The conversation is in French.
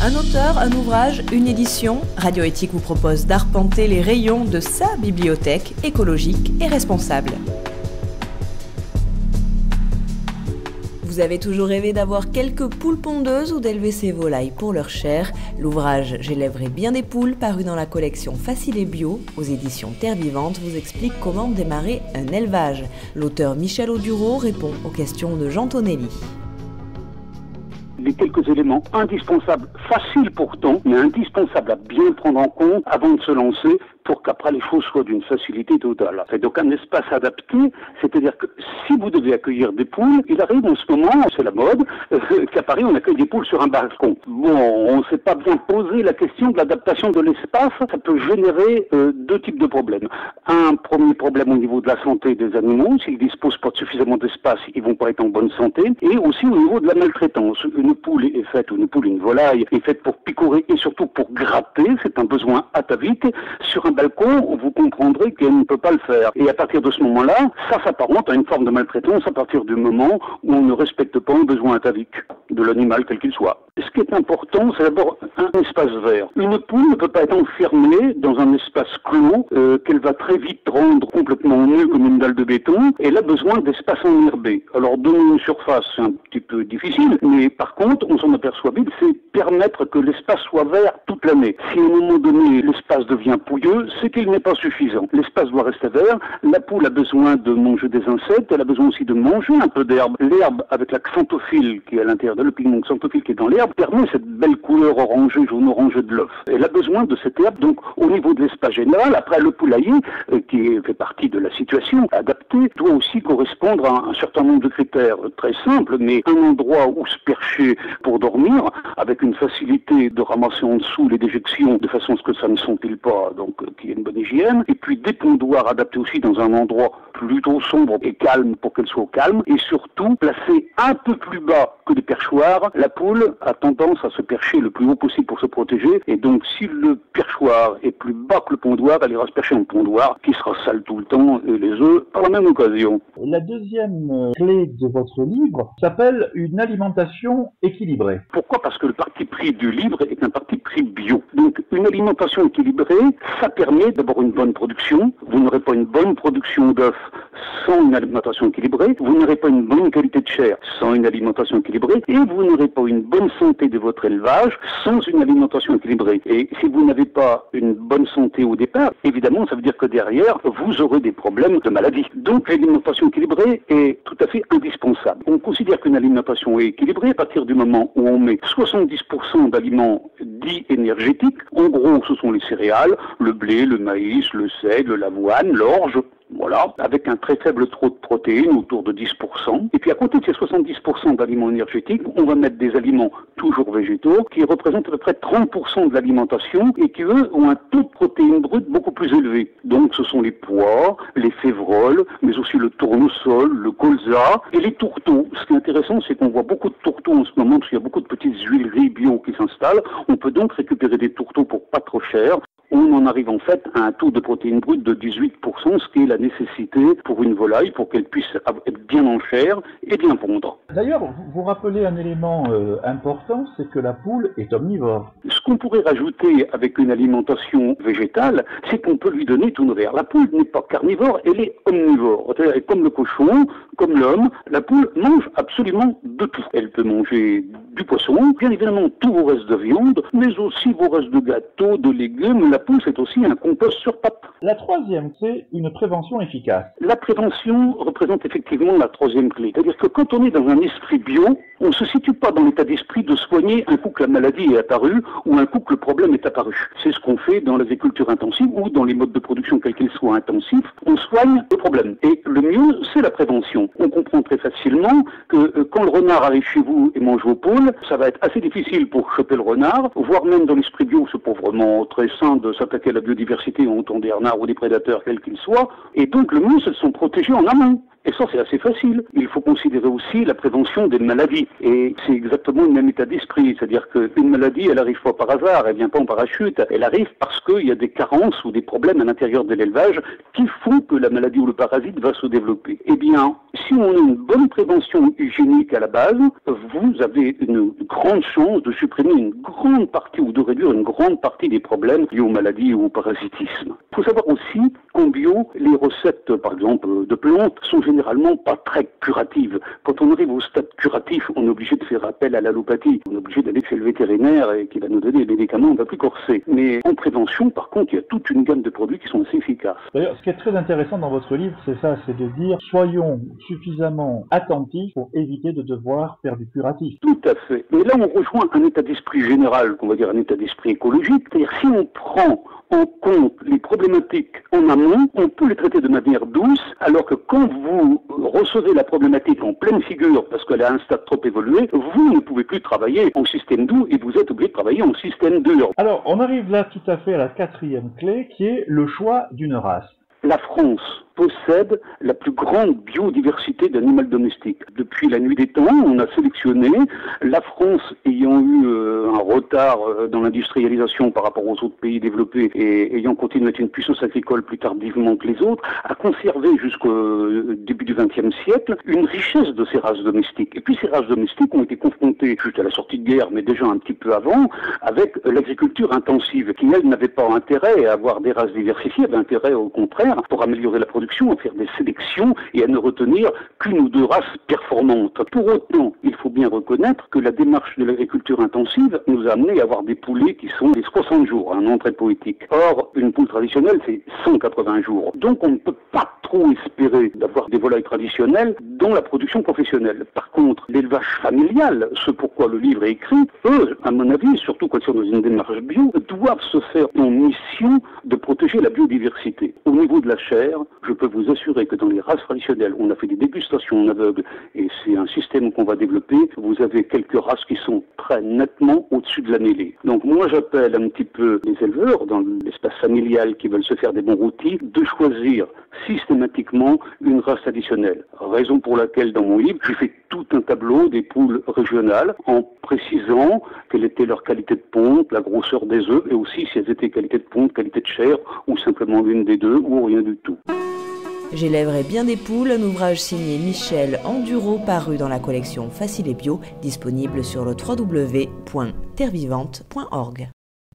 Un auteur, un ouvrage, une édition, Radio Éthique vous propose d'arpenter les rayons de sa bibliothèque écologique et responsable. Vous avez toujours rêvé d'avoir quelques poules pondeuses ou d'élever ces volailles pour leur chair. L'ouvrage « J'élèverai bien des poules » paru dans la collection Facile et Bio aux éditions Terre Vivante vous explique comment démarrer un élevage. L'auteur Michel Audureau répond aux questions de Jean Tonelli. Les quelques éléments indispensables, faciles pourtant, mais indispensables à bien prendre en compte avant de se lancer pour qu'après les choses soient d'une facilité totale. Et donc un espace adapté, c'est-à-dire que si vous devez accueillir des poules, il arrive en ce moment, c'est la mode, qu'à Paris on accueille des poules sur un balcon. Bon, on ne s'est pas bien posé la question de l'adaptation de l'espace, ça peut générer deux types de problèmes. Un premier problème au niveau de la santé des animaux, s'ils disposent pas de suffisamment d'espace, ils vont pas être en bonne santé, et aussi au niveau de la maltraitance. Une poule est faite, une volaille est faite pour picorer et surtout pour gratter, c'est un besoin atavique. Sur un balcon, vous comprendrez qu'elle ne peut pas le faire. Et à partir de ce moment-là, ça s'apparente à une forme de maltraitance à partir du moment où on ne respecte pas un besoin atavique de l'animal, quel qu'il soit. Ce qui est important, c'est d'abord un espace vert. Une poule ne peut pas être enfermée dans un espace clos qu'elle va très vite rendre complètement nue comme une dalle de béton. Elle a besoin d'espace enherbé. Alors donner une surface, c'est un petit peu difficile, mais par contre, on s'en aperçoit vite, c'est permettre que l'espace soit vert toute l'année. Si à un moment donné, l'espace devient pouilleux, c'est qu'il n'est pas suffisant. L'espace doit rester vert. La poule a besoin de manger des insectes, elle a besoin aussi de manger un peu d'herbe. L'herbe, avec la xanthophyle qui est à l'intérieur de le pigment xanthophyle qui est dans l'herbe, permet cette belle couleur orangée, jaune-orangée de l'œuf. Elle a besoin de cette herbe, donc au niveau de l'espace général, après le poulailler, qui fait partie de la situation adaptée, doit aussi correspondre à un certain nombre de critères très simples, mais un endroit où se percher pour dormir, avec une facilité de ramasser en dessous les déjections, de façon à ce que ça ne s'empile pas, donc qu'il y ait une bonne hygiène, et puis des pondoirs adaptés aussi dans un endroit plutôt sombre et calme pour qu'elle soit au calme, et surtout placée un peu plus bas que les perchoirs. La poule a tendance à se percher le plus haut possible pour se protéger, et donc si le perchoir est plus bas que le pondoir, elle ira se percher dans le pondoir, qui sera sale tout le temps, et les œufs par la même occasion. La deuxième clé de votre livre s'appelle une alimentation équilibrée. Pourquoi ? Parce que le parti pris du livre est un parti pris bio. Donc une alimentation équilibrée, ça permet d'avoir une bonne production. Vous n'aurez pas une bonne production d'œufs sans une alimentation équilibrée. Vous n'aurez pas une bonne qualité de chair sans une alimentation équilibrée. Et vous n'aurez pas une bonne santé de votre élevage sans une alimentation équilibrée. Et si vous n'avez pas une bonne santé au départ, évidemment, ça veut dire que derrière, vous aurez des problèmes de maladie. Donc l'alimentation équilibrée est tout à fait indispensable. On considère qu'une alimentation est équilibrée à partir du moment où on met 70% d'aliments dits énergétiques. En gros, ce sont les céréales, le blé, le maïs, le seigle, l'avoine, l'orge. Voilà, avec un très faible taux de protéines, autour de 10%. Et puis à côté de ces 70% d'aliments énergétiques, on va mettre des aliments toujours végétaux qui représentent à peu près 30% de l'alimentation et qui, eux, ont un taux de protéines brutes beaucoup plus élevé. Donc ce sont les pois, les févroles, mais aussi le tournesol, le colza et les tourteaux. Ce qui est intéressant, c'est qu'on voit beaucoup de tourteaux en ce moment parce qu'il y a beaucoup de petites huileries bio qui s'installent. On peut donc récupérer des tourteaux pour pas trop cher. On en arrive en fait à un taux de protéines brutes de 18%, ce qui est la nécessité pour une volaille pour qu'elle puisse être bien en chair et bien pondre. D'ailleurs, vous rappelez un élément important, c'est que la poule est omnivore. Ce qu'on pourrait rajouter avec une alimentation végétale, c'est qu'on peut lui donner tout nourrir. La poule n'est pas carnivore, elle est omnivore. C'est-à-dire, comme le cochon, comme l'homme, la poule mange absolument de tout. Elle peut manger du poisson, bien évidemment tous vos restes de viande, mais aussi vos restes de gâteaux, de légumes. La poule, c'est aussi un compost sur pattes. La troisième, c'est une prévention efficace. La prévention représente effectivement la troisième clé. C'est-à-dire que quand on est dans un esprit bio, on ne se situe pas dans l'état d'esprit de soigner un coup que la maladie est apparue ou un coup que le problème est apparu. C'est ce qu'on fait dans l'agriculture intensive ou dans les modes de production, quels qu'ils soient intensifs. On soigne le problème. Et le mieux, c'est la prévention. On comprend très facilement que quand le renard arrive chez vous et mange vos poules, ça va être assez difficile pour choper le renard, voire même dans l'esprit bio, c'est pas vraiment très sain de s'attaquer à la biodiversité en autant des renards ou des prédateurs, quels qu'ils soient. Et donc le mieux, c'est de s'en protéger en amont. Et ça, c'est assez facile. Il faut considérer aussi la prévention des maladies. Et c'est exactement le même état d'esprit. C'est-à-dire qu'une maladie, elle arrive pas par hasard, elle vient pas en parachute. Elle arrive parce qu'il y a des carences ou des problèmes à l'intérieur de l'élevage qui font que la maladie ou le parasite va se développer. Eh bien, si on a une bonne prévention hygiénique à la base, vous avez une grande chance de supprimer une grande partie ou de réduire une grande partie des problèmes liés aux maladies ou au parasitisme. Il faut savoir aussi qu'en bio, les recettes, par exemple, de plantes sont généralement pas très curatives. Quand on arrive au stade curatif, on est obligé de faire appel à l'allopathie. On est obligé d'aller chez le vétérinaire et qui va nous donner des médicaments un peu plus corsés. Mais en prévention, par contre, il y a toute une gamme de produits qui sont assez efficaces. D'ailleurs, ce qui est très intéressant dans votre livre, c'est ça, c'est de dire soyons suffisamment attentifs pour éviter de devoir faire du curatif. Tout à fait. Mais là, on rejoint un état d'esprit général, qu'on va dire un état d'esprit écologique. C'est-à-dire, si on prend en compte les problématiques en amont, on peut les traiter de manière douce, alors que quand vous recevez la problématique en pleine figure, parce qu'elle est à un stade trop évolué, vous ne pouvez plus travailler en système doux et vous êtes obligé de travailler en système dur. Alors, on arrive là tout à fait à la quatrième clé, qui est le choix d'une race. La France possède la plus grande biodiversité d'animaux domestiques. Depuis la nuit des temps, on a sélectionné, la France ayant eu un retard dans l'industrialisation par rapport aux autres pays développés et ayant continué à être une puissance agricole plus tardivement que les autres, a conservé jusqu'au début du XXe siècle une richesse de ces races domestiques. Et puis ces races domestiques ont été confrontées, juste à la sortie de guerre, mais déjà un petit peu avant, avec l'agriculture intensive, qui elle n'avait pas intérêt à avoir des races diversifiées, avait intérêt au contraire pour améliorer la production, à faire des sélections et à ne retenir qu'une ou deux races performantes. Pour autant, il faut bien reconnaître que la démarche de l'agriculture intensive nous a amené à avoir des poulets qui sont les 60 jours, un nom très poétique. Or, une poule traditionnelle, c'est 180 jours. Donc, on ne peut pas trop espérer d'avoir des volailles traditionnelles dans la production professionnelle. Par contre, l'élevage familial, ce pourquoi le livre est écrit, eux, à mon avis, surtout quand ils sont dans une démarche bio, doivent se faire en mission de protéger la biodiversité. Au niveau de la chair, je peux vous assurer que dans les races traditionnelles, on a fait des dégustations en aveugle et c'est un système qu'on va développer. Vous avez quelques races qui sont très nettement au-dessus de la mêlée. Donc moi, j'appelle un petit peu les éleveurs dans l'espace familial qui veulent se faire des bons rôtis de choisir systématiquement une race additionnelle. Raison pour laquelle dans mon livre, j'ai fait tout un tableau des poules régionales en précisant quelle était leur qualité de ponte, la grosseur des œufs et aussi si elles étaient qualité de ponte, qualité de chair ou simplement l'une des deux ou rien du tout. J'élèverai bien des poules, un ouvrage signé Michel Enduro paru dans la collection Facile et Bio, disponible sur le www.terrevivante.org.